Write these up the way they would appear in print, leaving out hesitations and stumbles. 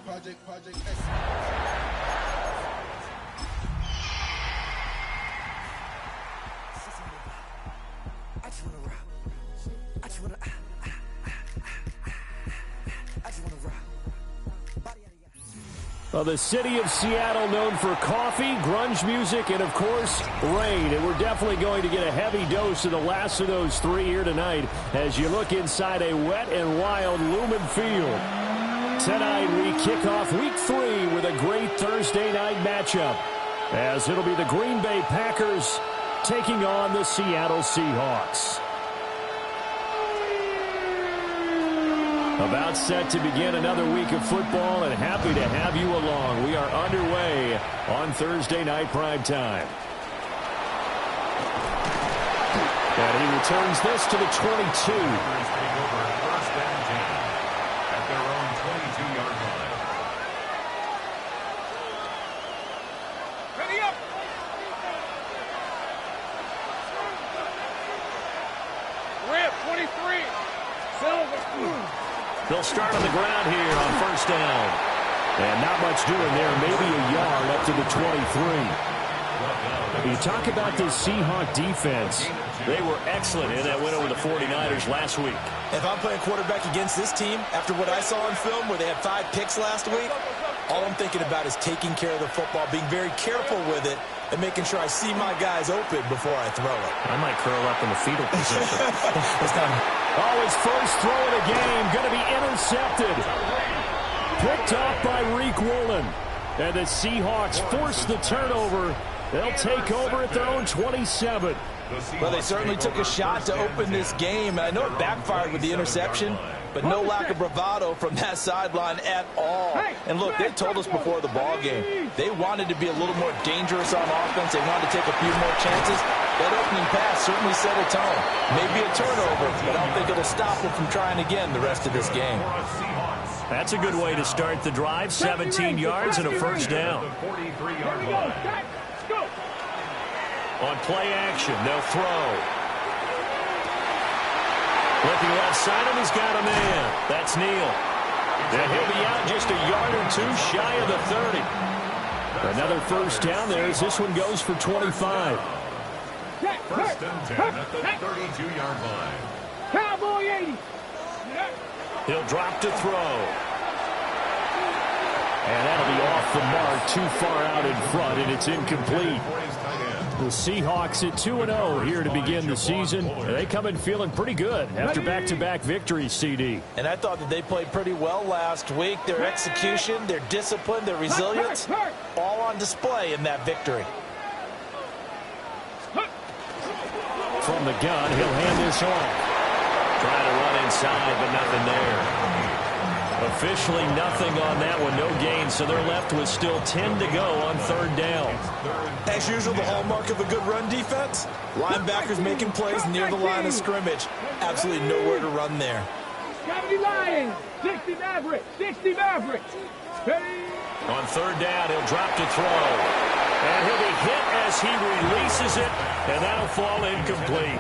Project Well, the city of Seattle known for coffee, grunge music, and, of course, rain. And we're definitely going to get a heavy dose of the last of those three here tonight as you look inside a wet and wild Lumen Field. Tonight, we kick off Week 3 with a great Thursday night matchup, as it'll be the Green Bay Packers taking on the Seattle Seahawks. About set to begin another week of football, and happy to have you along. We are underway on Thursday night primetime. And he returns this to the 22. First and 10 at their own 22-yard line. Ready up! Rip, 23. Silver. They'll start on the ground here on first down. And not much doing there. Maybe a yard up to the 23. You talk about this Seahawk defense. They were excellent in that win over the 49ers last week. If I'm playing quarterback against this team, after what I saw on film where they had 5 picks last week, all I'm thinking about is taking care of the football, being very careful with it, and making sure I see my guys open before I throw it. I might curl up in the fetal position. Oh, his first throw of the game going to be intercepted. Picked off by Reek Woolen. And the Seahawks force the turnover. They'll take over at their own 27. Well, they certainly took a shot to open this game. I know it backfired with the interception, but no lack of bravado from that sideline at all. And look, they told us before the ball game, they wanted to be a little more dangerous on offense. They wanted to take a few more chances. That opening pass certainly set a tone. Maybe a turnover, but I don't think it'll stop them from trying again the rest of this game. That's a good way to start the drive. 17 yards and a first down. On play action, they'll throw. Looking left side, and he's got a man. That's Neal. And he'll be out just a yard or two shy of the 30. Another first down there as this one goes for 25. First and 10 at the 32-yard line. Cowboy 80. He'll drop to throw. And that'll be off the mark, too far out in front, and it's incomplete. The Seahawks at 2-0 here to begin the season. They come in feeling pretty good after back-to-back victories, CD. And I thought that they played pretty well last week. Their execution, their discipline, their resilience, all on display in that victory. From the gun, he'll hand this off. Trying to run inside, but nothing there. Officially nothing on that one, no gain, so they're left with still 10 to go on third down. As usual, the hallmark of a good run defense, linebackers making plays near the line of scrimmage. Absolutely nowhere to run there. 70 Lions, 60 Mavericks, 60 Mavericks. On third down, he'll drop to throw. And he'll be hit as he releases it, and that'll fall incomplete.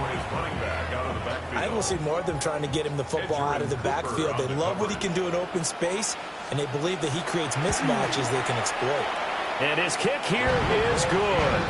I think we'll see more of them trying to get him the football out of the backfield. They love what he can do in open space, and they believe that he creates mismatches they can exploit. And his kick here is good.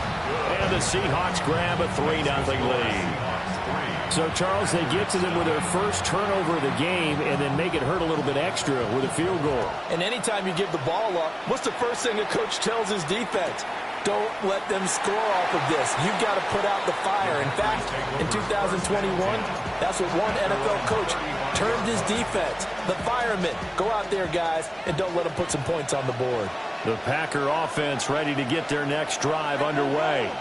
And the Seahawks grab a 3-0 lead. So, Charles, they get to them with their first turnover of the game and then make it hurt a little bit extra with a field goal. And anytime you give the ball up, what's the first thing a coach tells his defense? Don't let them score off of this. You've got to put out the fire. In fact, in 2021, that's what one NFL coach termed his defense. The firemen. Go out there, guys, and don't let them put some points on the board. The Packer offense ready to get their next drive underway.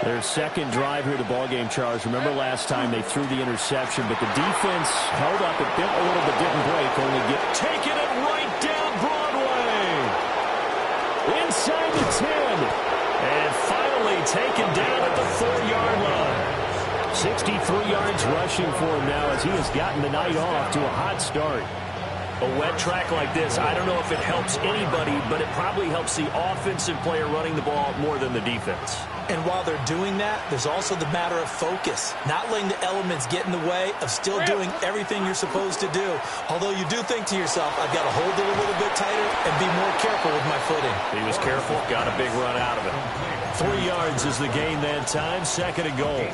Their second drive here at the ballgame, Charles. Remember last time they threw the interception, but the defense held up a little bit, didn't break, only taking it right down Broadway. Inside the 10. And finally taken down at the 4-yard line. 63 yards rushing for him now as he has gotten the night off to a hot start. A wet track like this, I don't know if it helps anybody, but it probably helps the offensive player running the ball more than the defense. And while they're doing that, there's also the matter of focus. Not letting the elements get in the way of still doing everything you're supposed to do. Although you do think to yourself, I've got to hold it a little bit tighter and be more careful with my footing. He was careful, got a big run out of it. 3 yards is the gain that time, 2nd and goal.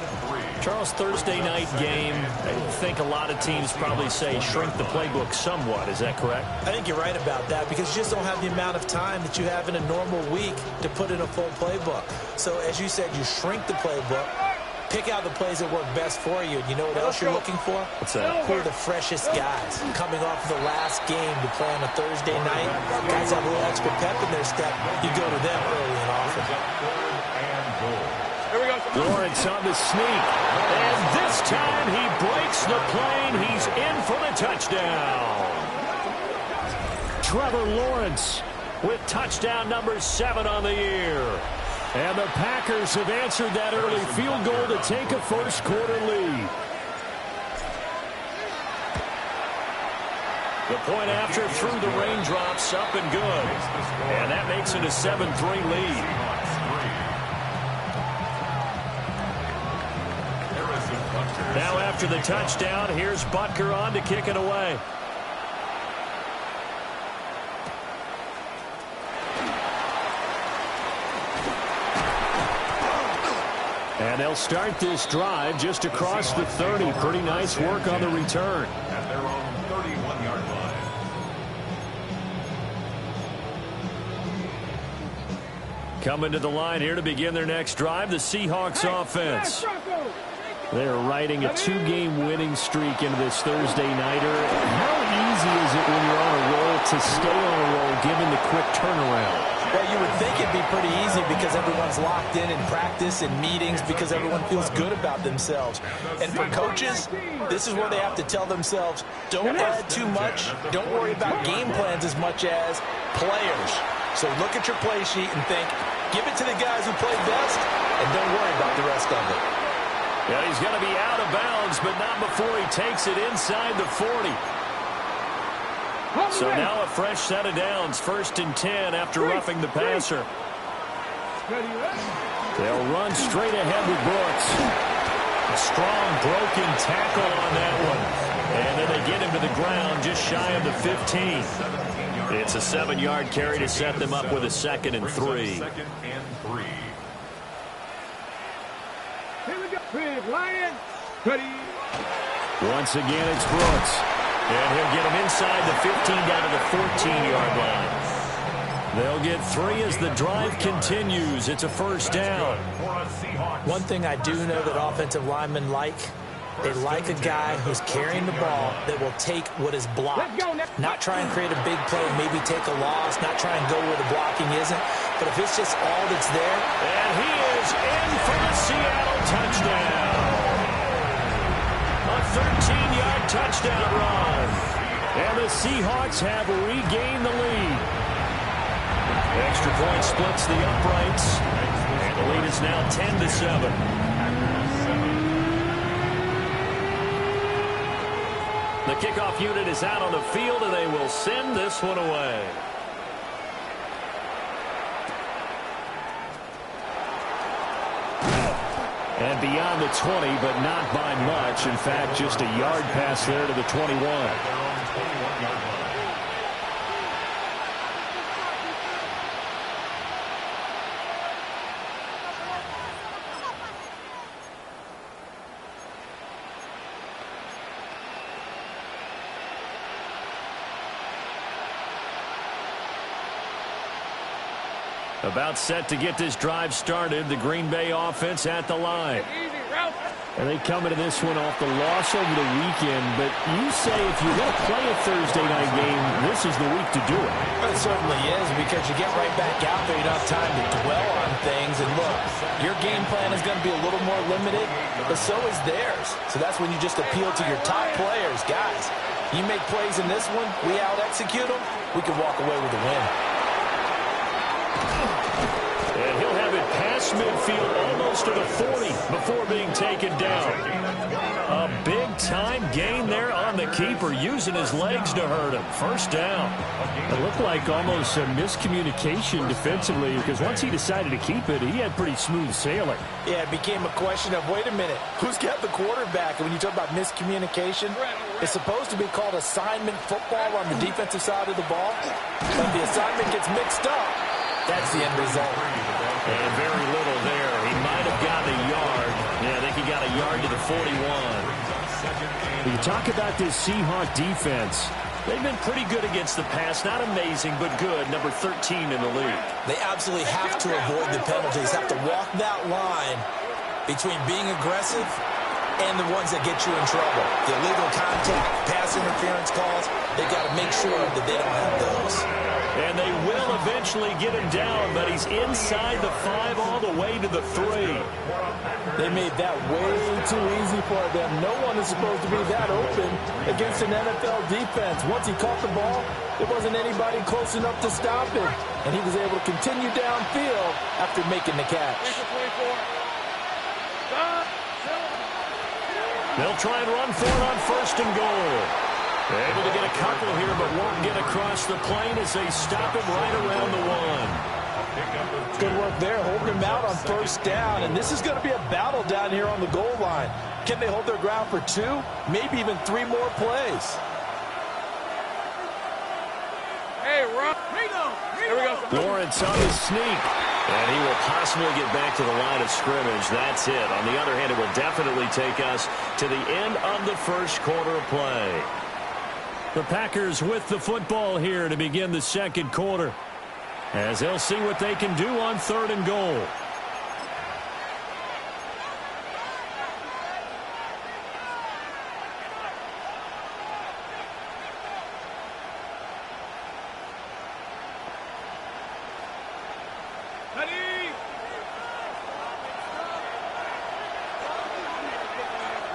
Charles, Thursday night game, I think a lot of teams probably say shrink the playbook somewhat. Is that correct? I think you're right about that because you just don't have the amount of time that you have in a normal week to put in a full playbook. So as you said, you shrink the playbook, pick out the plays that work best for you. You know what else you're looking for? What's that? Who are the freshest guys coming off the last game to play on a Thursday night? Guys have a little extra pep in their step. You go to them early and often. Lawrence on the sneak. And this time he breaks the plane. He's in for the touchdown. Trevor Lawrence with touchdown number 7 on the year. And the Packers have answered that early field goal to take a first-quarter lead. The point after through the raindrops, up and good. And that makes it a 7-3 lead. Now after the touchdown, here's Butker on to kick it away. And they'll start this drive just across the 30. Pretty nice work on the return. At their own 31-yard line. Coming to the line here to begin their next drive, the Seahawks offense. They're riding a 2-game winning streak into this Thursday nighter. How easy is it when you're on a roll to stay on a roll given the quick turnaround? Well, you would think it'd be pretty easy because everyone's locked in practice and meetings because everyone feels good about themselves. And for coaches, this is where they have to tell themselves, don't add too much. Don't worry about game plans as much as players. So look at your play sheet and think, give it to the guys who play best and don't worry about the rest of it. Yeah, he's going to be out of bounds, but not before he takes it inside the 40. So now a fresh set of downs, 1st and 10 after roughing the passer. They'll run straight ahead with Brooks. A strong broken tackle on that one. And then they get him to the ground just shy of the 15. It's a 7-yard carry to set them up with a 2nd and 3. Here we go. Big Lion. Ready. Once again, it's Brooks. And he'll get him inside the 15 down to the 14-yard line. They'll get 3 as the drive continues. It's a 1st down. One thing I do know that offensive linemen like, they like a guy who's carrying the ball that will take what is blocked. Not try and create a big play, maybe take a loss, not try and go where the blocking isn't. But if it's just all that's there. And he is in for the Seattle touchdown. A 13-yard touchdown run. And the Seahawks have regained the lead. Extra point splits the uprights. And the lead is now 10-7. The kickoff unit is out on the field, and they will send this one away. And beyond the 20, but not by much. In fact, just a yard pass there to the 21. About set to get this drive started. The Green Bay offense at the line. And they come into this one off the loss over the weekend. But you say if you're going to play a Thursday night game, this is the week to do it. It certainly is because you get right back out there. You don't have time to dwell on things. And look, your game plan is going to be a little more limited, but so is theirs. So that's when you just appeal to your top players. Guys, you make plays in this one, we out-execute them, we can walk away with a win. And he'll have it pass across midfield, almost to the 40 before being taken down. A big-time gain there on the keeper, using his legs to hurt him. First down. It looked like almost a miscommunication defensively, because once he decided to keep it, he had pretty smooth sailing. Yeah, it became a question of, wait a minute, who's got the quarterback? And when you talk about miscommunication, it's supposed to be called assignment football on the defensive side of the ball. But the assignment gets mixed up. That's the end result. And very little there. He might have gotten a yard. Yeah, I think he got a yard to the 41. When you talk about this Seahawk defense, they've been pretty good against the pass. Not amazing, but good. Number 13 in the league. They absolutely have to avoid the penalties, have to walk that line between being aggressive and the ones that get you in trouble. The illegal contact, pass interference calls, they've got to make sure that they don't have those. And they will eventually get him down, but he's inside the 5 all the way to the 3. They made that way too easy for them. No one is supposed to be that open against an NFL defense. Once he caught the ball, there wasn't anybody close enough to stop him. And he was able to continue downfield after making the catch. They'll try and run for it on 1st and goal. Able to get a couple here, but won't get across the plane as they stop him right around the 1. Good work there, holding him out on 1st down. And this is going to be a battle down here on the goal line. Can they hold their ground for 2, maybe even 3 more plays? Hey, Rob. Here we go. Lawrence on the sneak. And he will possibly get back to the line of scrimmage. That's it. On the other hand, it will definitely take us to the end of the 1st quarter of play. The Packers with the football here to begin the 2nd quarter, as they'll see what they can do on 3rd and goal.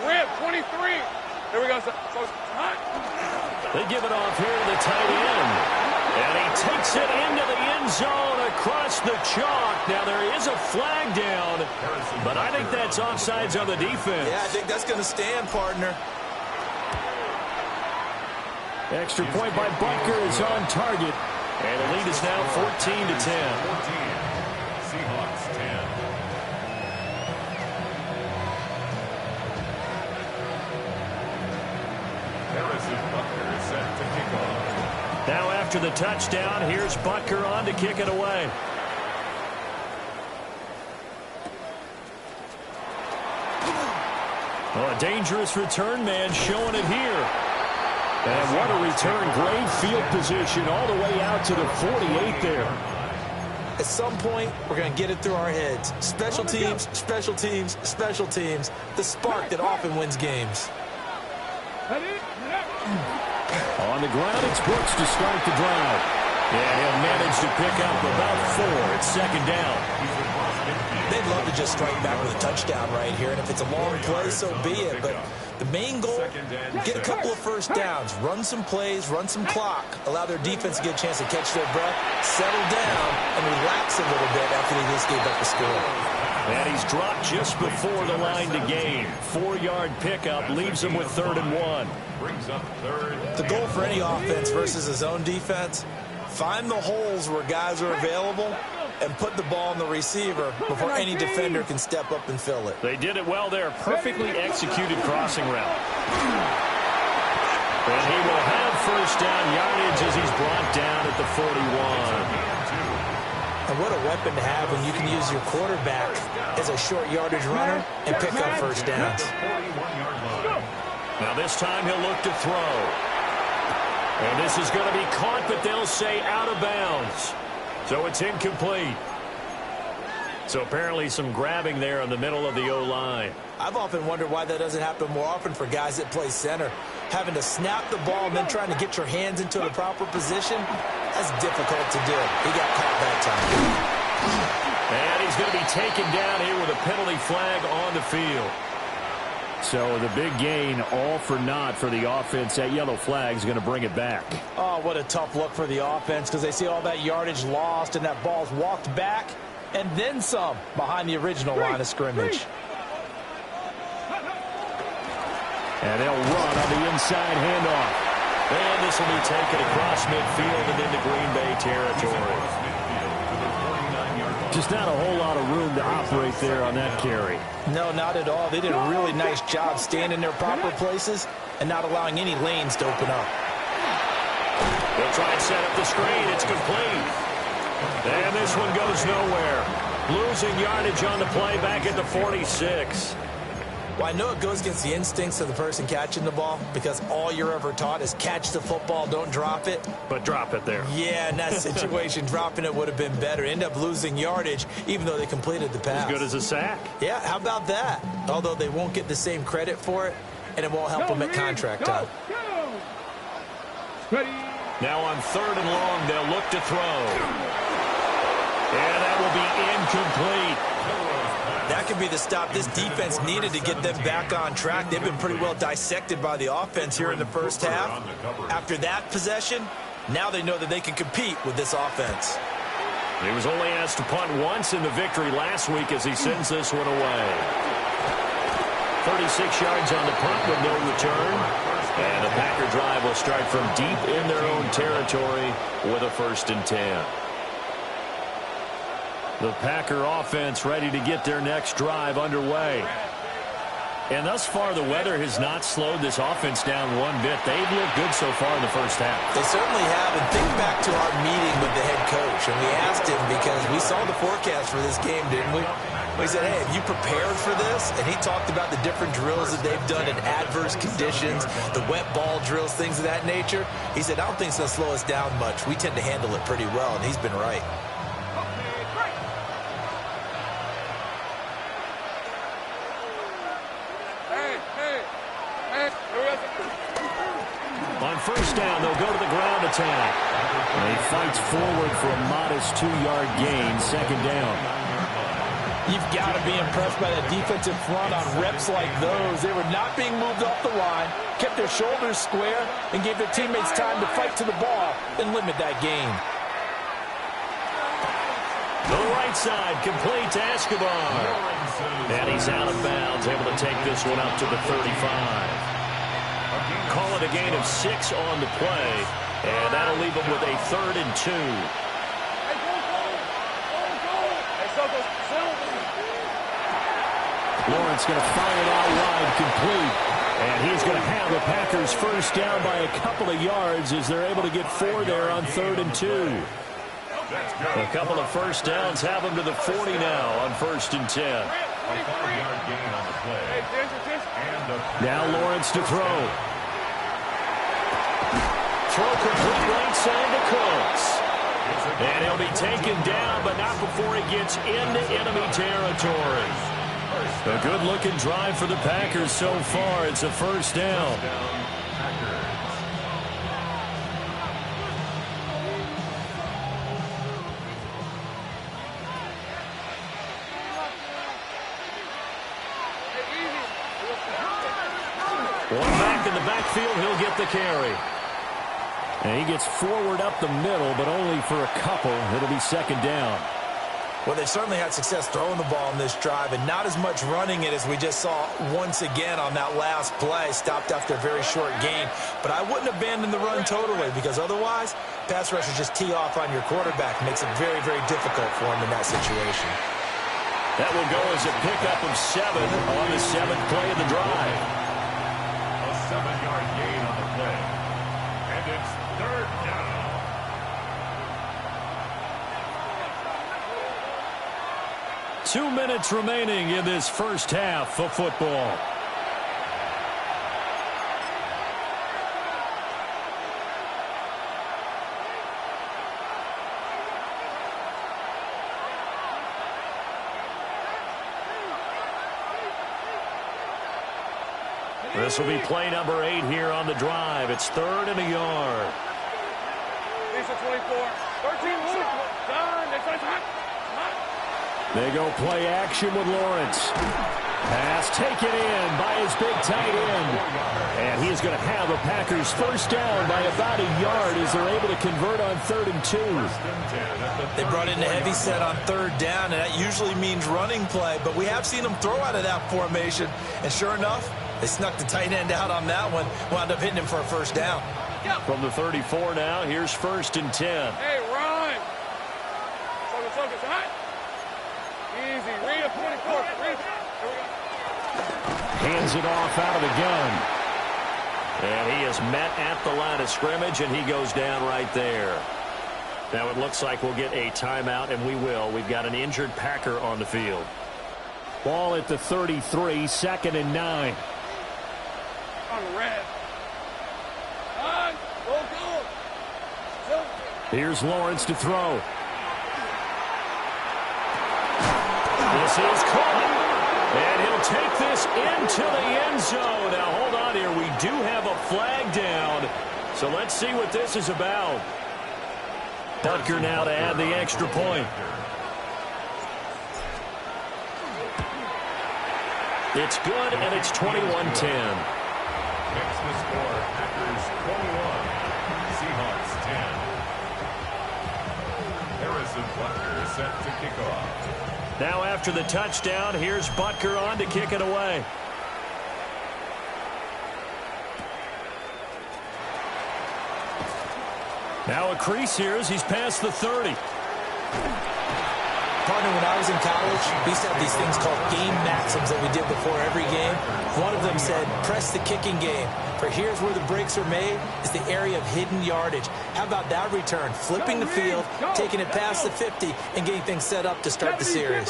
Rip, 23. Here we go. They give it off here to the tight end. And he takes it into the end zone across the chalk. Now, there is a flag down, but I think that's offsides on the defense. Yeah, I think that's going to stand, partner. Extra point by Butker is on target. And the lead is now 14-10. Seahawks 10. Set to kick off. Now after the touchdown, here's Butker on to kick it away. Oh, a dangerous return man showing it here. And what a return. Great field position all the way out to the 48 there. At some point, we're going to get it through our heads. Special teams, special teams, special teams. The spark that often wins games. On the ground, it's Brooks to start the drive. And he'll manage to pick up about 4. It's 2nd down. They'd love to just strike back with a touchdown right here. And if it's a long play, so be it. But the main goal, get a couple of 1st downs. Run some plays, run some clock. Allow their defense to get a chance to catch their breath, settle down, and relax a little bit after they just gave up the score. And he's dropped just before the line to gain. 4-yard pickup leaves him with 3rd and 1. Brings up 3rd. The goal for any offense versus his own defense, find the holes where guys are available and put the ball in the receiver before any defender can step up and fill it. They did it well there. Perfectly executed crossing route. And he will have 1st down yardage as he's brought down at the 41. And what a weapon to have when you can use your quarterback as a short yardage runner and pick up 1st downs. Now this time he'll look to throw. And this is going to be caught, but they'll say out of bounds. So it's incomplete. So apparently some grabbing there in the middle of the O-line. I've often wondered why that doesn't happen more often for guys that play center. Having to snap the ball and then trying to get your hands into the proper position, that's difficult to do. He got caught that time. And he's going to be taken down here with a penalty flag on the field. So the big gain, all for naught for the offense. That yellow flag is going to bring it back. Oh, what a tough look for the offense because they see all that yardage lost and that ball's walked back. and then some behind the original line of scrimmage. And they'll run on the inside handoff. And this will be taken across midfield and into Green Bay territory. Just not a whole lot of room to operate there on that carry. No, not at all. They did a really nice job staying in their proper places and not allowing any lanes to open up. They'll try and set up the screen. It's complete. And this one goes nowhere. Losing yardage on the play back at the 46. Well, I know it goes against the instincts of the person catching the ball because all you're ever taught is catch the football, don't drop it. But drop it there. Yeah, in that situation, dropping it would have been better. End up losing yardage even though they completed the pass. As good as a sack. Yeah, how about that? Although they won't get the same credit for it, and it won't help them at contract time. Now on 3rd and long, they'll look to throw. And that will be incomplete. That could be the stop this defense needed to get them back on track. They've been pretty well dissected by the offense here in the first half. After that possession, now they know that they can compete with this offense. He was only asked to punt once in the victory last week as he sends this one away. 36 yards on the punt with no return. And the Packer drive will start from deep in their own territory with a 1st and 10. The Packer offense ready to get their next drive underway. And thus far, the weather has not slowed this offense down one bit. They've looked good so far in the first half. They certainly have. And think back to our meeting with the head coach. And we asked him because we saw the forecast for this game, didn't we? We said, hey, have you prepared for this? And he talked about the different drills that they've done in adverse conditions, the wet ball drills, things of that nature. He said, I don't think it's going to slow us down much. We tend to handle it pretty well, and he's been right. On 1st down, they'll go to the ground attack. And he fights forward for a modest 2-yard gain, 2nd down. You've got to be impressed by that defensive front on reps like those. They were not being moved off the line, kept their shoulders square, and gave their teammates time to fight to the ball and limit that gain. To the right side, complete to Escobar. And he's out of bounds, able to take this one up to the 35. Call it a gain of 6 on the play, and that'll leave them with a 3rd and 2. Lawrence going to fire it out wide, complete. And he's going to have the Packers 1st down by a couple of yards as they're able to get 4 there on 3rd and 2. A couple of 1st downs have them to the 40 now on 1st and 10. Now Lawrence to throw. Throw complete right side to Cooks. And he'll be taken down, but not before he gets into enemy territory. A good-looking drive for the Packers so far. It's a 1st down. One back in the backfield, he'll get the carry. And he gets forward up the middle, but only for a couple. It'll be 2nd down. Well, they certainly had success throwing the ball in this drive, and not as much running it as we just saw once again on that last play. Stopped after a very short gain. But I wouldn't abandon the run totally, because otherwise, pass rushers just tee off on your quarterback. Makes it very, very difficult for him in that situation. That will go as a pickup of 7 on the 7th play of the drive. A 7-yard gain on the play. And it's 3rd down. Two minutes remaining in this first half of football. This will be play number 8 here on the drive. It's 3rd and a yard. 24. 13. Done. They go play action with Lawrence. Pass taken in by his big tight end. And he is going to have a Packers first down by about a yard as they're able to convert on 3rd and 2. They brought in a heavy set on 3rd down, and that usually means running play. But we have seen them throw out of that formation. And sure enough, they snuck the tight end out on that one. Wound up hitting him for a first down. From the 34 now, here's 1st and 10. Hey, run. Focus, hot. Easy. Read up 24. Read. Here we go. Hands it off out of the gun. And he is met at the line of scrimmage, and he goes down right there. Now it looks like we'll get a timeout, and we will. We've got an injured Packer on the field. Ball at the 33, 2nd and 9. On red. On. Go. Here's Lawrence to throw. This is caught. And he'll take this into the end zone. Now, hold on here. We do have a flag down. So let's see what this is about. Butker now to add the extra point. It's good, and it's 21-10. Next the score, Packers 21, Seahawks 10. Harrison Butker set to kick off. Now after the touchdown, here's Butker on to kick it away. Now a crease here as he's past the 30. Partner, when I was in college, we used to have these things called game maxims that we did before every game. One of them said, press the kicking game. For here's where the breaks are made, is the area of hidden yardage. How about that return? Flipping the field, taking it past the 50, and getting things set up to start the series.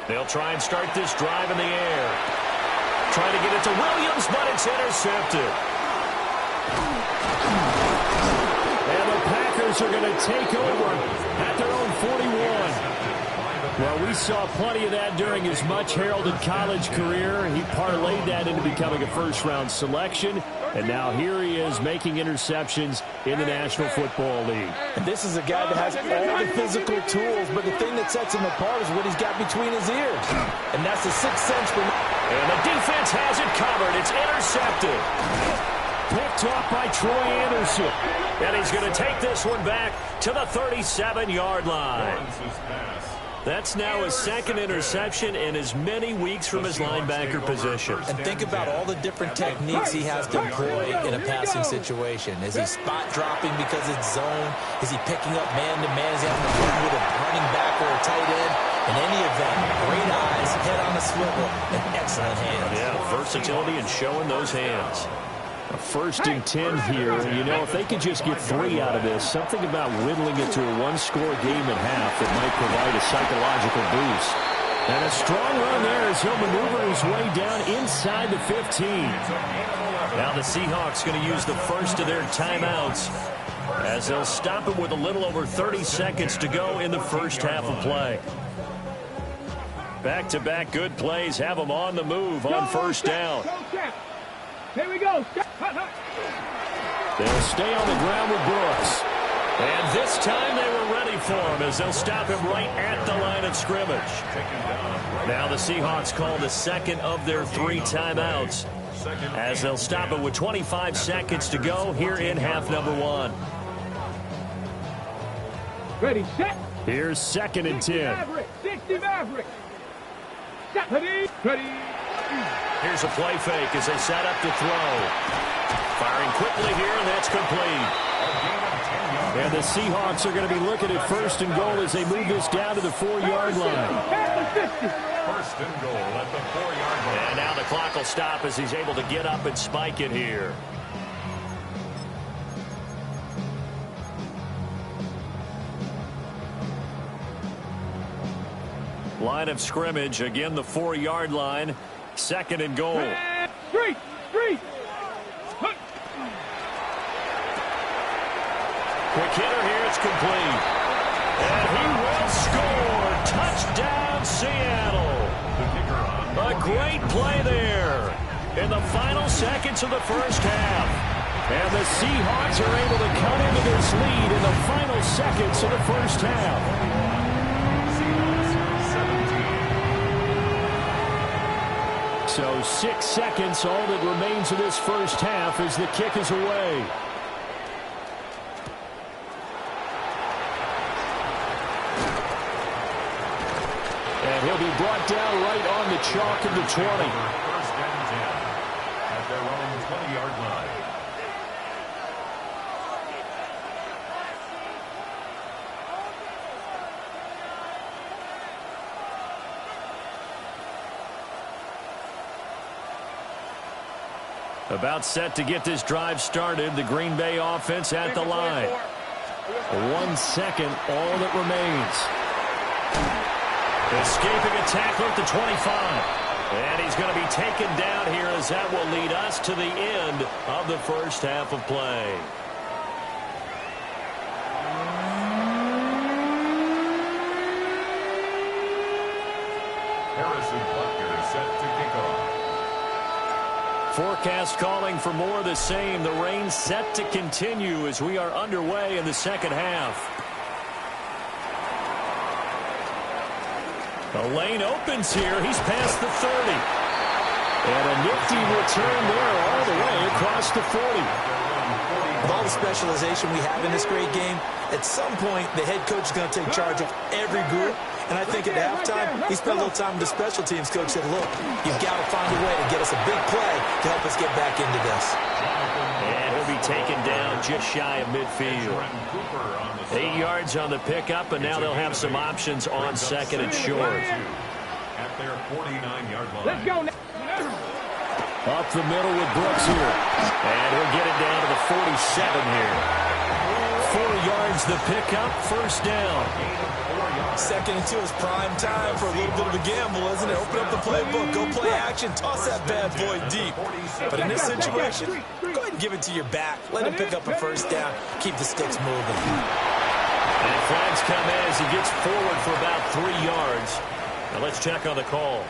They'll try and start this drive in the air. Trying to get it to Williams, but it's intercepted. And the Packers are going to take over at their own 41. Well, we saw plenty of that during his much-heralded college career. He parlayed that into becoming a first-round selection. And now here he is making interceptions in the National Football League. And this is a guy that has all the physical tools, but the thing that sets him apart is what he's got between his ears. And that's the sixth sense for... And the defense has it covered. It's intercepted. Picked off by Troy Anderson. And he's going to take this one back to the 37-yard line. That's now his second interception in as many weeks from his linebacker position. And think about all the different techniques he has to employ in a passing situation. Is he spot dropping because it's zone? Is he picking up man-to-man? Is he having to run with a running back or a tight end? In any event, great eyes, head on a swivel, and excellent hands. Yeah, versatility and showing those hands. A 1st and 10 here. You know, if they could just get 3 out of this, something about whittling it to a one-score game at half that might provide a psychological boost. And a strong run there as he'll maneuver his way down inside the 15. Now the Seahawks going to use the first of their timeouts as they'll stop it with a little over 30 seconds to go in the first half of play. Back-to-back good plays have them on the move on first down. Here we go. They'll stay on the ground with Brooks. And this time they were ready for him as they'll stop him right at the line of scrimmage. Now the Seahawks call the second of their 3 timeouts as they'll stop it with 25 seconds to go here in half number 1. Ready, set. Here's 2nd and 10. 60 Maverick. Ready. Here's a play fake as they set up to throw. Firing quickly here, and that's complete. And the Seahawks are going to be looking at 1st and goal as they move this down to the 4-yard line. 1st and goal at the 4-yard line. And now the clock will stop as he's able to get up and spike it here. Line of scrimmage, again the 4-yard line. 2nd and goal. Street. Quick hitter here, it's complete. And he will score. Touchdown, Seattle. A great play there in the final seconds of the first half. And the Seahawks are able to cut into this lead in the final seconds of the first half. So 6 seconds, all that remains of this first half as the kick is away. And he'll be brought down right on the chalk of the 20. First and 10 at their own 20-yard line. About set to get this drive started. The Green Bay offense at the line. 1 second, all that remains. Escaping a tackle at the 25. And he's going to be taken down here as that will lead us to the end of the first half of play. Harrison Butker set to kick off. Forecast calling for more of the same. The rain set to continue as we are underway in the second half. The lane opens here. He's past the 30. And a nifty return there all the way across the 40. With all the specialization we have in this great game, at some point the head coach is going to take charge of every group. And I think at halftime, he spent a little time with the special teams coach, said, look, you've got to find a way to get us a big play to help us get back into this. And he'll be taken down just shy of midfield. 8 yards on the pickup, and now they'll have some options on second and short. At their 49-yard line. Let's go now. Up the middle with Brooks here. And he'll get it down to the 47 here. 4 yards the pickup, first down. Second and 2 is prime time for a little bit of a gamble, isn't it? Open up the playbook, go play action, toss that bad boy deep. But in this situation, go ahead and give it to your back. Let him pick up a first down, keep the sticks moving. And flags come in as he gets forward for about 3 yards. Now let's check on the call.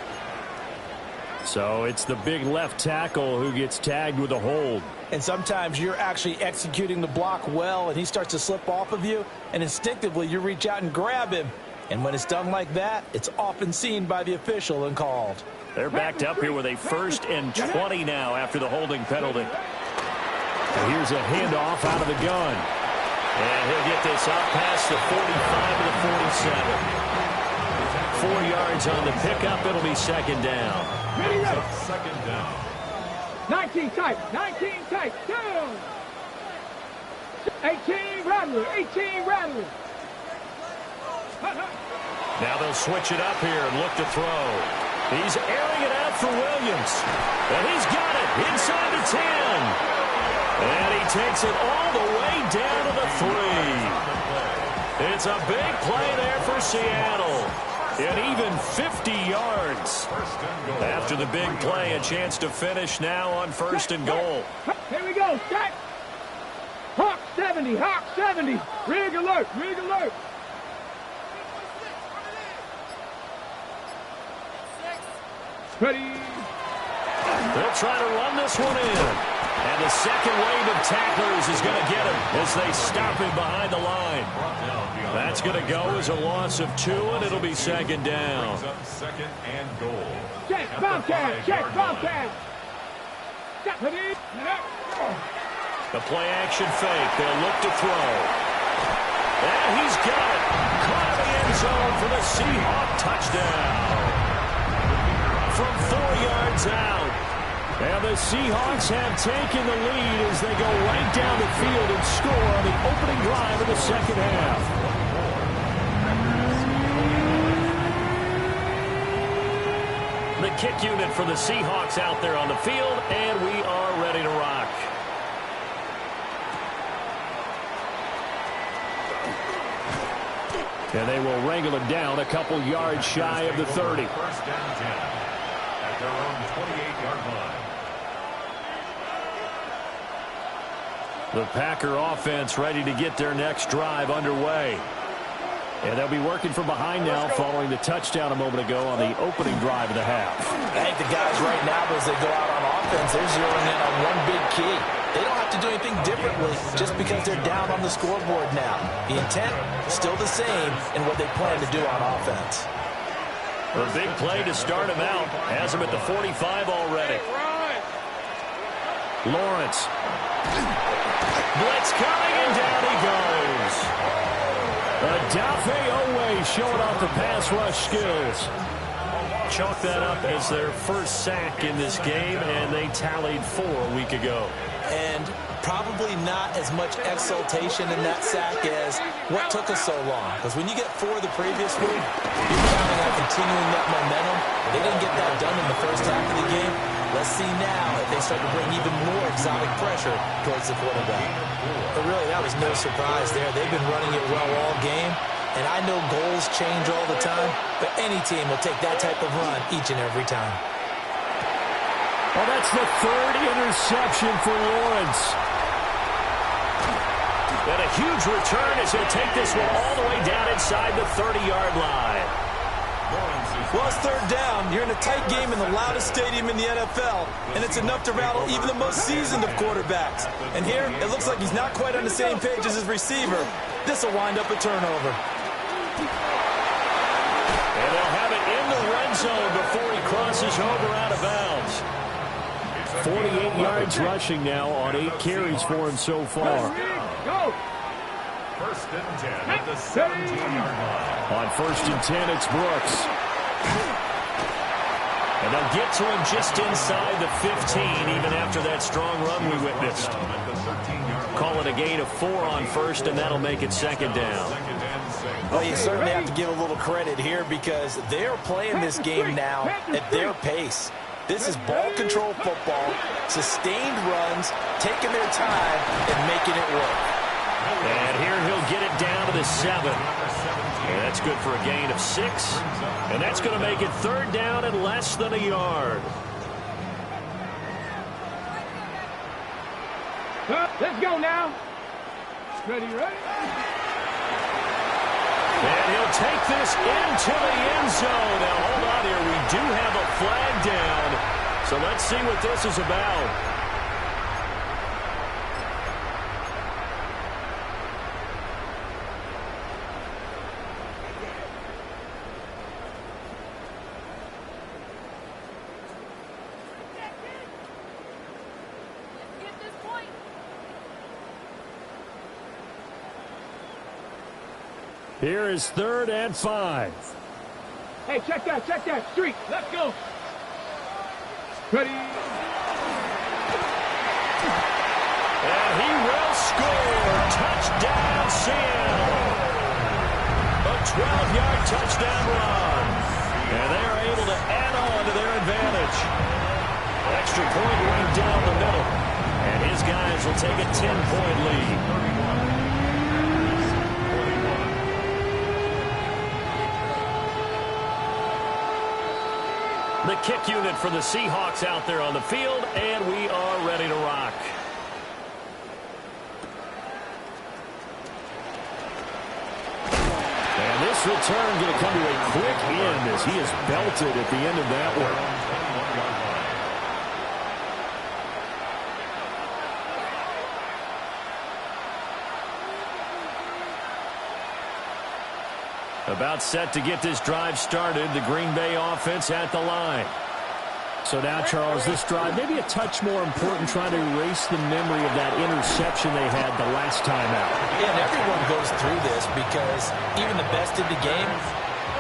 So it's the big left tackle who gets tagged with a hold. And sometimes you're actually executing the block well, and he starts to slip off of you, and instinctively you reach out and grab him. And when it's done like that, it's often seen by the official and called. They're backed up here with a 1st and 20 now after the holding penalty. And here's a handoff out of the gun. And he'll get this up past the 45 to the 47. 4 yards on the pickup. It'll be second down. Second down. 19 tight. 19 tight. Down. 18 Rattler. 18 Rattler. Now they'll switch it up here and look to throw. He's airing it out for Williams. And he's got it inside the 10. And he takes it all the way down to the 3. It's a big play there for Seattle. And even 50 yards. After the big play, a chance to finish now on 1st and goal. Here we go. Set. Hawk 70. Hawk 70. Rig alert. Rig alert. Ready. They'll try to run this one in. And the second wave of tacklers is going to get him as they stop him behind the line. That's going to go as a loss of 2, and it'll be second down. Second and goal. Check, Bobcat. Check, Bobcat. Ready. The play action fake. They'll look to throw. And he's got it. Caught in the end zone for the Seahawk touchdown. From 4 yards out. And the Seahawks have taken the lead as they go right down the field and score on the opening drive of the second half. The kick unit for the Seahawks out there on the field, and we are ready to rock. And they will wrangle it down a couple yards shy of the 30. 1st and 10 at their own 28-yard line. The Packer offense ready to get their next drive underway. And they'll be working from behind now following the touchdown a moment ago on the opening drive of the half. I think the guys right now, as they go out on offense, they're zeroing in on one big key. They don't have to do anything differently just because they're down on the scoreboard now. The intent is still the same in what they plan to do on offense. A big play to start him out. Has him at the 45 already. Lawrence. Blitz coming, and down he goes. Adafe Owe showing off the pass rush skills. Chalk that up as their first sack in this game, and they tallied 4 a week ago. And probably not as much exultation in that sack as what took us so long. Because when you get 4 the previous week, you're counting on continuing that momentum. They didn't get that done in the first half of the game. Let's see now if they start to bring even more exotic pressure towards the quarterback. But really, that was no surprise there. They've been running it well all game. And I know goals change all the time, but any team will take that type of run each and every time. Well, that's the 3rd interception for Lawrence. And a huge return as he'll take this one all the way down inside the 30-yard line. Well, it's 3rd down. You're in a tight game in the loudest stadium in the NFL, and it's enough to rattle even the most seasoned of quarterbacks. And here, it looks like he's not quite on the same page as his receiver. This will wind up a turnover. And they'll have it in the red zone before he crosses over out of bounds. 48 yards rushing now on 8 carries for him so far. Go. 1st and 10 at the 17-yard line. On 1st and 10, it's Brooks. And they'll get to him just inside the 15, even after that strong run we witnessed. Call it a gain of 4 on 1st, and that'll make it 2nd down. Well, you certainly have to give a little credit here because they're playing this game now at their pace. This is ball control football, sustained runs, taking their time and making it work. And here he'll get it down to the 7. And that's good for a gain of 6. And that's going to make it 3rd down and less than a yard. Let's go now. Ready? And he'll take this into the end zone. Now, hold on here. We do have a flag down. So let's see what this is about. Here is 3rd and 5. Hey, check that. Streak. Let's go. Ready. And he will score. Touchdown, Seattle. A 12-yard touchdown run. And they are able to add on to their advantage. Extra point right down the middle. And his guys will take a 10-point lead. The kick unit for the Seahawks out there on the field, and we are ready to rock. And this return going to come to a quick end as he is belted at the end of that one. About set to get this drive started. The Green Bay offense at the line. So now, Charles, this drive maybe a touch more important, trying to erase the memory of that interception they had the last time out. Yeah, and everyone goes through this because even the best in the game,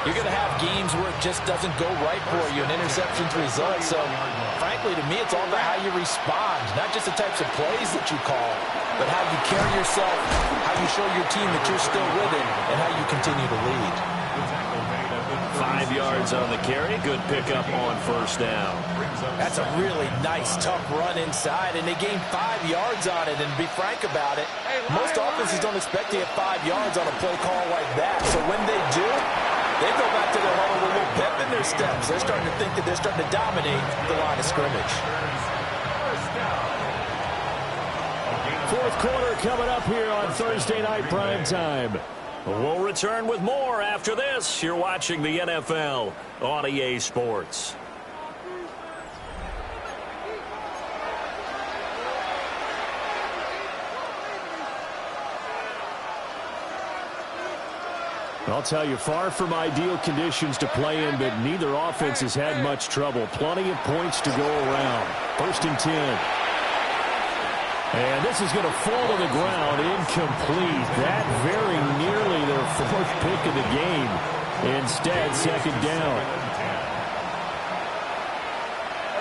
you're going to have games where it just doesn't go right for you, and interceptions result. So, frankly, to me, it's all about how you respond, not just the types of plays that you call, but how you carry yourself, how you show your team that you're still with it, and how you continue to lead. 5 yards on the carry. Good pickup on 1st down. That's a really nice, tough run inside, and they gained 5 yards on it. And to be frank about it, most offenses don't expect to get 5 yards on a play call like that. So when they do, they go back to their huddle with a little pep in their steps. They're starting to think that they're starting to dominate the line of scrimmage. 4th quarter coming up here on Thursday Night Primetime. We'll return with more after this. You're watching the NFL on EA Sports. I'll tell you, far from ideal conditions to play in, but neither offense has had much trouble. Plenty of points to go around. 1st and 10. And this is going to fall to the ground, incomplete. That very nearly their 4th pick of the game. Instead, 2nd down.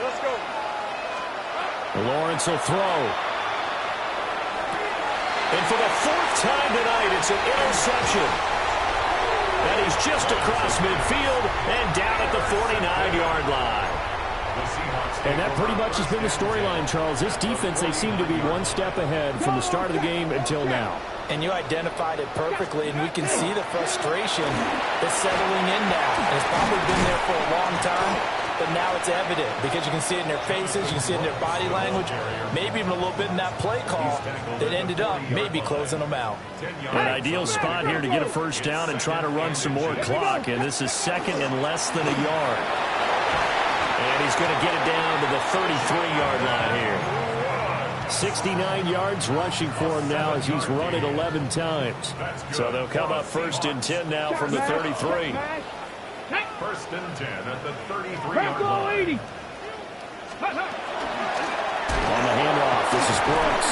Let's go. Lawrence will throw. And for the 4th time tonight, it's an interception. And he's just across midfield and down at the 49-yard line. And that pretty much has been the storyline, Charles. This defense, they seem to be one step ahead from the start of the game until now. And you identified it perfectly, and we can see the frustration that's settling in now. And it's probably been there for a long time, but now it's evident because you can see it in their faces, you can see it in their body language, maybe even a little bit in that play call that ended up maybe closing them out. An ideal spot here to get a 1st down and try to run some more clock, and this is 2nd and less than a yard. And he's going to get it down to the 33-yard line here. 69 yards rushing for him now as he's run it 11 times. So they'll come up 1st and 10 now from the 33. 1st and 10 at the 33-yard line. On the handoff, this is Brooks.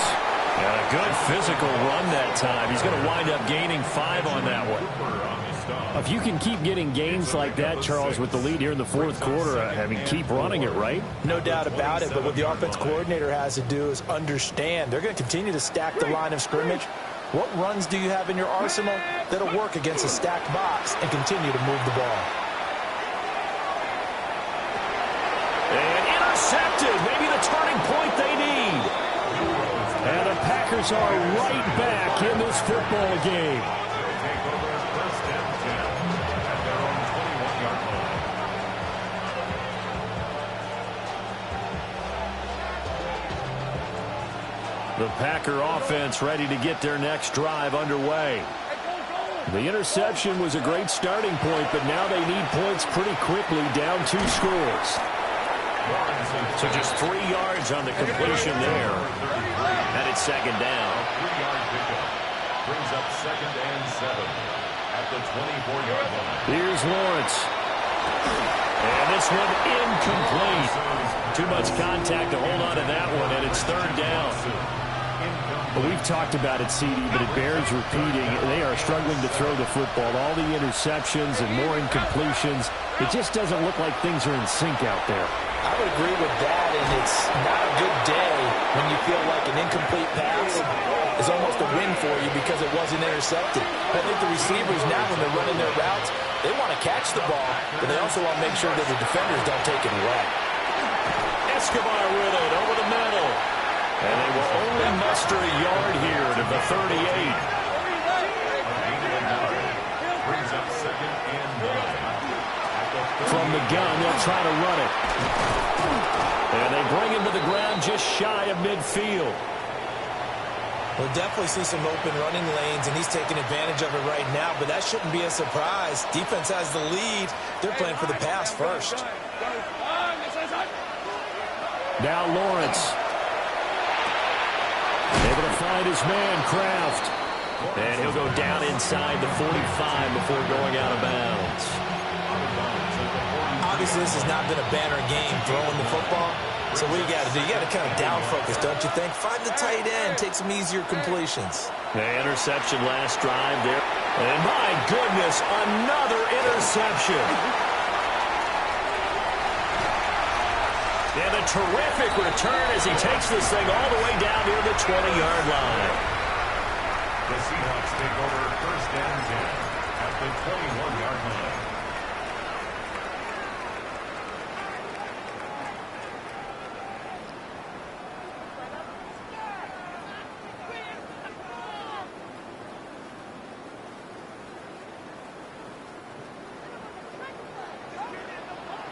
And a good physical run that time. He's going to wind up gaining 5 on that one. If you can keep getting gains like that, Charles, with the lead here in the 4th quarter, I mean, keep running it, right? No doubt about it, but what the offense coordinator has to do is understand. They're going to continue to stack the line of scrimmage. What runs do you have in your arsenal that'll work against a stacked box and continue to move the ball? And intercepted. Maybe the turning point they need. And the Packers are right back in this football game. The Packer offense ready to get their next drive underway. The interception was a great starting point, but now they need points pretty quickly, down 2 scores. So just 3 yards on the completion there. And it's 2nd down. 3-yard pickup brings up 2nd and 7 at the 24-yard line. Here's Lawrence. And this one incomplete. Too much contact to hold on to that one, and it's 3rd down. Well, we've talked about it, CD, but it bears repeating. They are struggling to throw the football. All the interceptions and more incompletions. It just doesn't look like things are in sync out there. I would agree with that, and it's not a good day when you feel like an incomplete pass is almost a win for you because it wasn't intercepted. I think the receivers now, when they're running their routes, they want to catch the ball, but they also want to make sure that the defenders don't take it away. Escobar with it over the middle. And they will only muster a yard here to the 38. Brings up 2nd and 9. From the gun, they'll try to run it. And they bring him to the ground just shy of midfield. We'll definitely see some open running lanes, and he's taking advantage of it right now, but that shouldn't be a surprise. Defense has the lead. They're playing for the pass first. Now Lawrence. Able to find his man, Kraft. And he'll go down inside the 45 before going out of bounds. Obviously, this has not been a banner game throwing the football. So what you got to do? You got to kind of down focus, don't you think? Find the tight end, take some easier completions. The interception last drive there. And my goodness, another interception. And a terrific return as he takes this thing all the way down near the 20-yard line. The Seahawks take over 1st and 10 at the 21-yard line.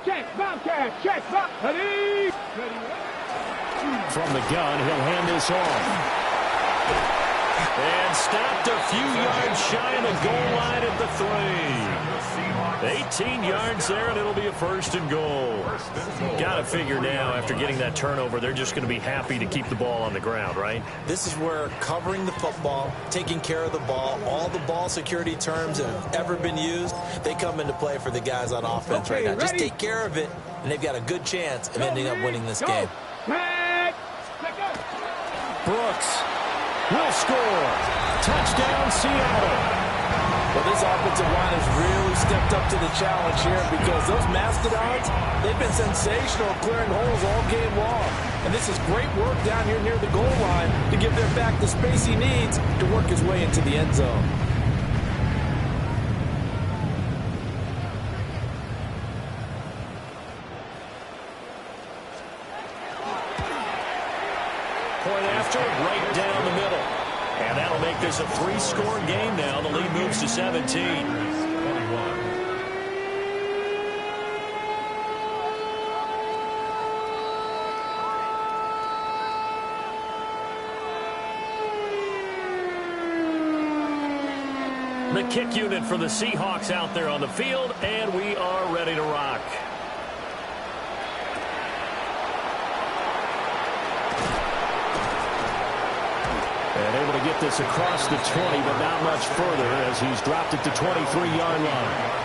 Check, Bobcat, check, Bobcat. From the gun, he'll hand this off. And stopped a few yards shy of the goal line at the 3. 18 yards there, and it'll be a 1st and goal. Got to figure now, after getting that turnover, they're just going to be happy to keep the ball on the ground, right? This is where covering the football, taking care of the ball, all the ball security terms that have ever been used, they come into play for the guys on offense right now. Just take care of it, and they've got a good chance of ending up winning this game. Brooks will score. Touchdown, Seattle. Well, this offensive line has really stepped up to the challenge here because those Mastodons, they've been sensational clearing holes all game long. And this is great work down here near the goal line to give their back the space he needs to work his way into the end zone. Point after, right down the middle. And that'll make this a 3-score game now. The lead moves to 17. The kick unit for the Seahawks out there on the field, and we are ready to rock. And able to get this across the 20, but not much further as he's dropped it to 23-yard line.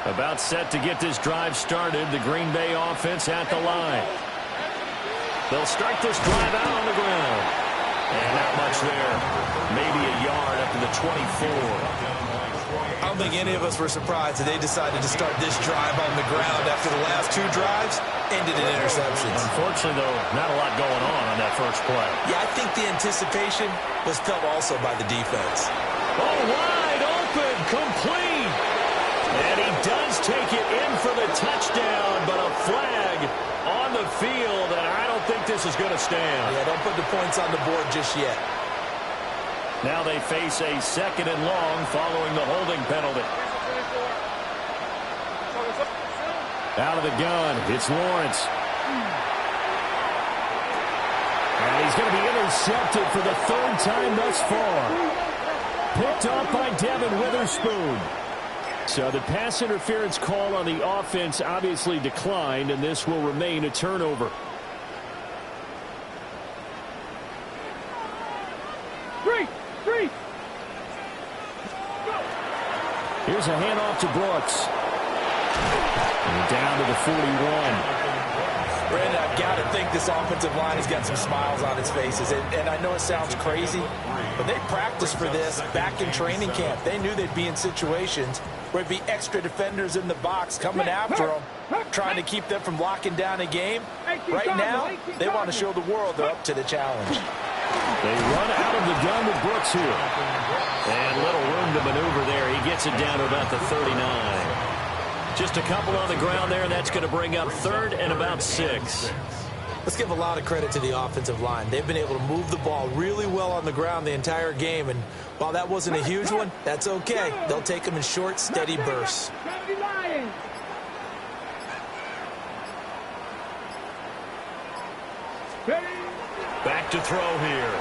About set to get this drive started. The Green Bay offense at the line. They'll start this drive out on the ground. And not much there. Maybe a yard up to the 24. I don't think any of us were surprised that they decided to start this drive on the ground after the last 2 drives ended in interceptions. Unfortunately, though, not a lot going on that first play. Yeah, I think the anticipation was felt also by the defense. Oh, wide open, complete. And he does take it in for the touchdown, but a flag on the field, and I don't think this is going to stand. Yeah, don't put the points on the board just yet. Now they face a 2nd and long following the holding penalty. Out of the gun, it's Lawrence. And he's going to be intercepted for the 3rd time thus far. Picked off by Devin Witherspoon. So the pass interference call on the offense obviously declined, and this will remain a turnover. Here's a handoff to Brooks. And down to the 41. Brandon, I've got to think this offensive line has got some smiles on its faces. And I know it sounds crazy, but they practiced for this back in training camp. They knew they'd be in situations where it'd be extra defenders in the box coming after them, trying to keep them from locking down a game. Right now, they want to show the world they're up to the challenge. They run out of the gun with Brooks here. And little room to maneuver there. He gets it down to about the 39. Just a couple on the ground there, and that's going to bring up 3rd and about 6. Let's give a lot of credit to the offensive line. They've been able to move the ball really well on the ground the entire game, and while that wasn't a huge one, that's okay. They'll take them in short, steady bursts. Back to throw here.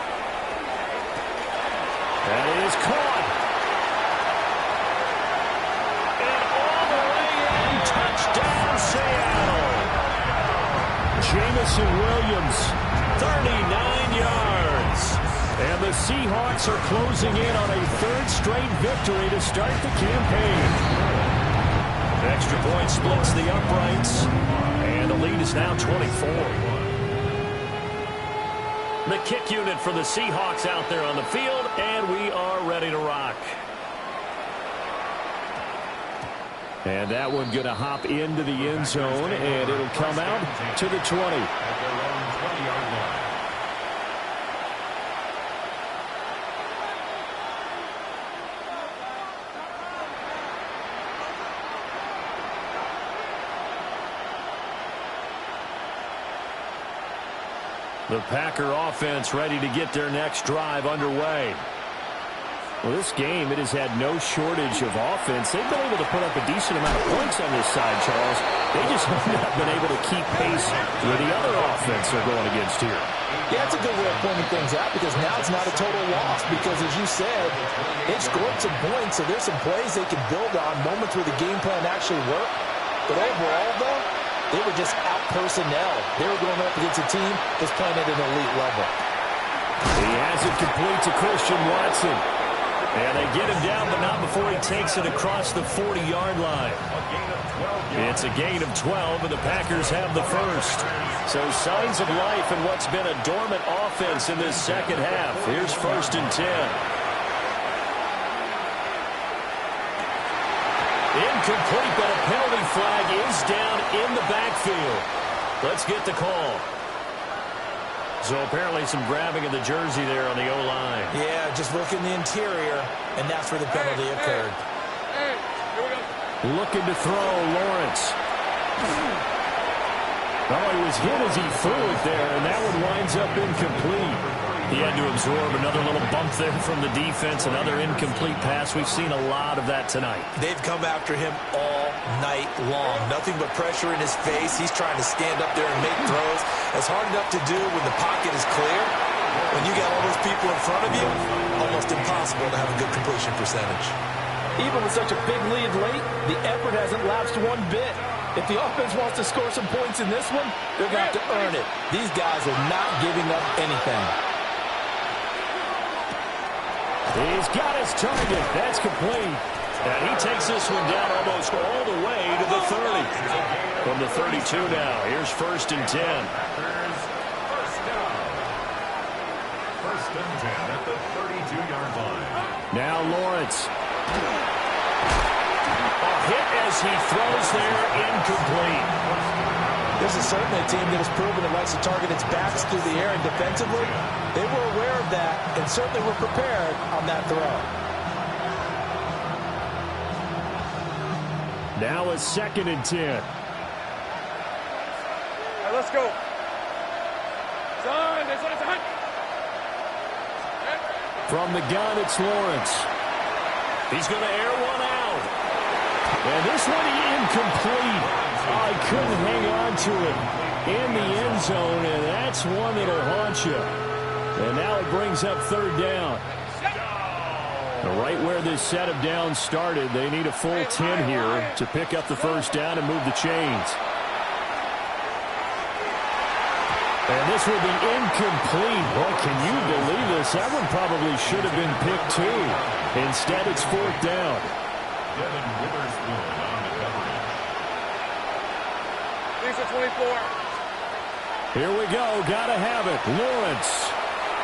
That is caught. And all the way in, touchdown Seattle. Jamison Williams, 39 yards. And the Seahawks are closing in on a 3rd straight victory to start the campaign. Extra point splits the uprights, and the lead is now 24. The kick unit for the Seahawks out there on the field, and we are ready to rock. And that one going to hop into the end zone, and it'll come out to the 20. The Packer offense ready to get their next drive underway. Well, this game, it has had no shortage of offense. They've been able to put up a decent amount of points on this side, Charles. They just have not been able to keep pace with the other offense they're going against here. Yeah, it's a good way of pointing things out because now it's not a total loss because, as you said, they've scored some points, so there's some plays they can build on, moments where the game plan actually worked. But overall, though, they were just out personnel. They were going up against a team that's playing at an elite level. He has it complete to Christian Watson. And they get him down, but not before he takes it across the 40-yard line. It's a gain of 12, and the Packers have the first. So signs of life in what's been a dormant offense in this second half. Here's 1st and 10. Incomplete, but a penalty flag is down in the backfield. Let's get the call. So apparently some grabbing of the jersey there on the O-line. Yeah, just look in the interior, and that's where the penalty occurred. Looking to throw, Lawrence. Oh, he was hit as he threw it there, and that one winds up incomplete. He had to absorb another little bump there from the defense, another incomplete pass. We've seen a lot of that tonight. They've come after him all night long. Nothing but pressure in his face. He's trying to stand up there and make throws. It's hard enough to do when the pocket is clear. When you got all those people in front of you, almost impossible to have a good completion percentage. Even with such a big lead late, the effort hasn't lapsed one bit. If the offense wants to score some points in this one, they're going to have to earn it. These guys are not giving up anything. He's got his target. That's complete. And he takes this one down almost all the way to the 30. From the 32 now, here's 1st and 10. First down. 1st and 10 at the 32-yard line. Now Lawrence. A hit as he throws there, incomplete. This is certainly a team that has proven it likes to target its backs through the air, and defensively, they were aware of that and certainly were prepared on that throw. Now a 2nd and 10. Right, let's go. Son, it's on. From the gun, it's Lawrence. He's going to air one out. And this one incomplete. I couldn't hang on to it in the end zone, and that's one that'll haunt you. And now it brings up 3rd down. Right where this set of downs started, they need a full 10 here to pick up the 1st down and move the chains. And this will be incomplete. Boy, can you believe this? That one probably should have been picked too. Instead, it's 4th down. Devin Witherspoon on the coverage. These are 24. Here we go. Gotta have it. Lawrence.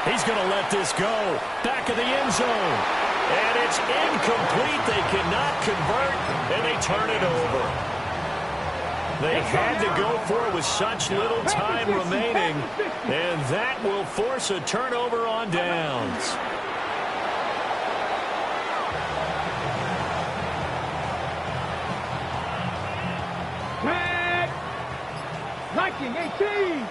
He's going to let this go. Back of the end zone. And it's incomplete. They cannot convert, and they turn it over. They had to go for it with such little time remaining, and that will force a turnover on downs. Tag! Viking 18!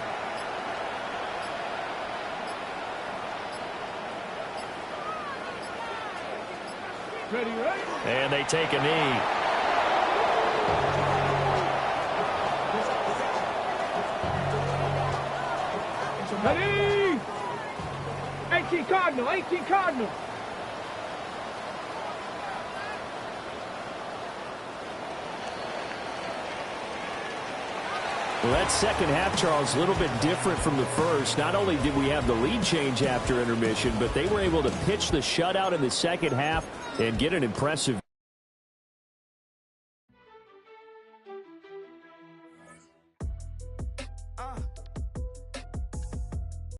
Ready, ready? And they take a knee. Ready! 18 Cardinal, 18 Cardinal. Well, that second half, Charles, a little bit different from the first. Not only did we have the lead change after intermission, but they were able to pitch the shutout in the second half and get an impressive